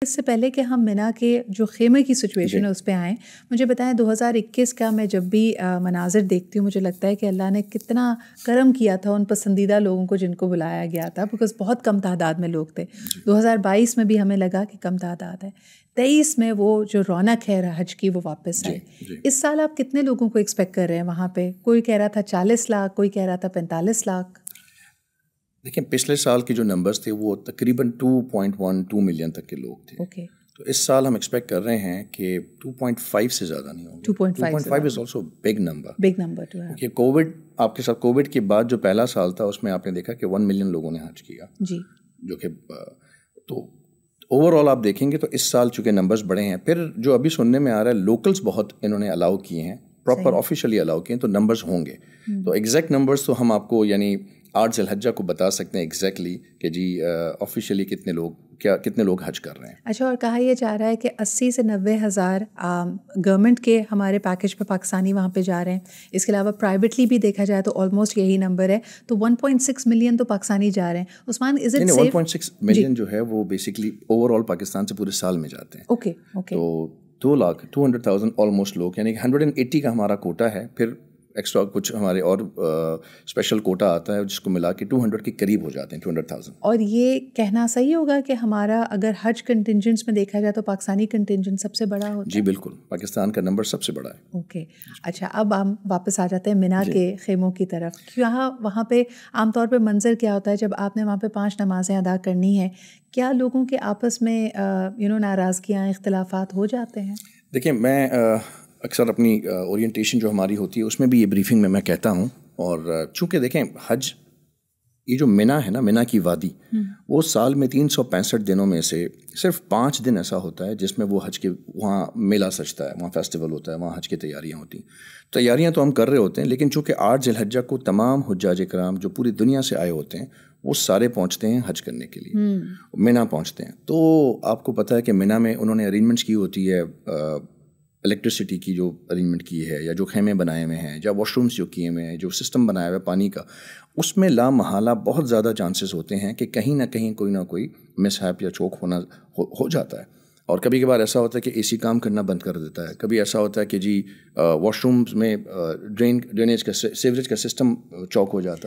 اس سے پہلے کہ ہم منا کے جو خیمے کی سچویشن ہے اس پہ آئیں، مجھے بتائیں 2021 کا میں جب بھی مناظر دیکھتی ہوں مجھے لگتا ہے کہ اللہ نے کتنا کرم کیا تھا ان پسندیدہ لوگوں کو جن کو بلایا گیا تھا، بیکاز بہت کم تعداد میں لوگ تھے۔ 2022 میں بھی ہمیں لگا کہ کم تعداد ہے، 23 میں وہ جو رونق ہے حج کی وہ واپس آئے۔ اس سال آپ کتنے لوگوں کو ایکسپیکٹ کر رہے ہیں وہاں پہ؟ کوئی کہہ رہا تھا 40 لاکھ، کوئی کہہ رہا تھا 45 لاکھ۔ دیکھیں پچھلے سال کے جو نمبرز تھے وہ تقریباً 2.12 ملین تک کے لوگ تھے۔ تو اس سال ہم ایکسپیکٹ کر رہے ہیں کہ 2.5 سے زیادہ نہیں ہوں گے۔ 2.5 از آلسو بگ نمبر کیونکہ کووڈ، آپ کے ساتھ کووڈ کے بعد جو پہلا سال تھا اس میں آپ نے دیکھا کہ 1 ملین لوگوں نے حج کیا، جو کہ تو اوور آل آپ دیکھیں گے تو اس سال چونکہ نمبرز بڑے ہیں، پھر جو ابھی سننے میں آ رہا ہے لوکلز بہت انہوں نے الاؤ کیے ہیں، پراپر آفیشلی الاؤ کیے ہیں، تو نمبرز ہوں گے۔ تو ایگزیکٹ نمبرز تو ہم آپ کو یعنی 8 ذی الحجہ کو بتا سکتے ہیں ایگزیکٹلی کہ جی آفیشیلی کتنے لوگ حج کر رہے ہیں۔ اچھا، اور کہا یہ جا رہا ہے کہ 80 سے 90 ہزار گورنمنٹ کے ہمارے پیکیج پہ پاکستانی وہاں پہ جا رہے ہیں، اس کے علاوہ پرائیویٹلی بھی دیکھا جائے تو آلموسٹ یہی نمبر ہے، تو 1.6 ملین تو پاکستانی جا رہے ہیں۔ عثمان، از اٹ سیف؟ 1.6 ملین جو ہے وہ بیسکلی اوور آل پاکستان سے پورے سال میں جاتے ہیں۔ اوکے تو 2,200,000 آلموسٹ لوگ، یعنی 180 کا ہمارا کوٹا ہے، پھر ایکسٹرا کچھ ہمارے اور اسپیشل کوٹا آتا ہے جس کو ملا کے 200 کے قریب ہو جاتے ہیں، 200,000۔ اور یہ کہنا صحیح ہوگا کہ ہمارا اگر حج کنٹینجنٹس میں دیکھا جائے تو پاکستانی کنٹینجنٹ سب سے بڑا ہوتا ہے؟ جی بالکل، پاکستان کا نمبر سب سے بڑا ہے۔ اوکے، اچھا، اب ہم واپس آ جاتے ہیں منا کے خیموں کی طرف۔ وہاں پہ عام طور پہ منظر کیا ہوتا ہے جب آپ نے وہاں پہ 5 نمازیں ادا کرنی ہیں؟ کیا لوگوں کے آپس میں ناراضگیاں، اختلافات ہو جاتے ہیں؟ دیکھیں، میں اکثر اپنی اورینٹیشن جو ہماری ہوتی ہے اس میں بھی یہ بریفنگ میں کہتا ہوں، اور چونکہ دیکھیں حج یہ جو منا ہے نا، منا کی وادی، وہ سال میں 365 دنوں میں سے صرف 5 دن ایسا ہوتا ہے جس میں وہ حج کے وہاں میلہ سجتا ہے، وہاں فیسٹیول ہوتا ہے، وہاں حج کی تیاریاں ہوتی ہیں۔ تیاریاں تو ہم کر رہے ہوتے ہیں، لیکن چونکہ 8 ذی الحجہ کو تمام حجاج کرام جو پوری دنیا سے آئے ہوتے ہیں وہ سارے پہنچتے ہیں حج کرنے کے لیے، منا پہنچتے ہیں۔ تو آپ کو پتہ ہے کہ منا میں انہوں نے ارینجمنٹس کی ہوتی ہے، الیکٹریسٹی کی جو ارینجمنٹ کی ہے، یا جو خیمے بنائے ہوئے ہیں، یا واش رومس جو کیے ہوئے ہیں، جو سسٹم بنایا ہوا ہے پانی کا، اس میں لا محالہ بہت زیادہ چانسز ہوتے ہیں کہ کہیں نہ کہیں کوئی نہ کوئی مس ہیپ یا چوک ہونا ہو جاتا ہے۔ اور کبھی کبھار ایسا ہوتا ہے کہ اے سی کام کرنا بند کر دیتا ہے، کبھی ایسا ہوتا ہے کہ جی واش رومس میں ڈرینیج کا سیوریج کا سسٹم چوک ہو جاتا ہے۔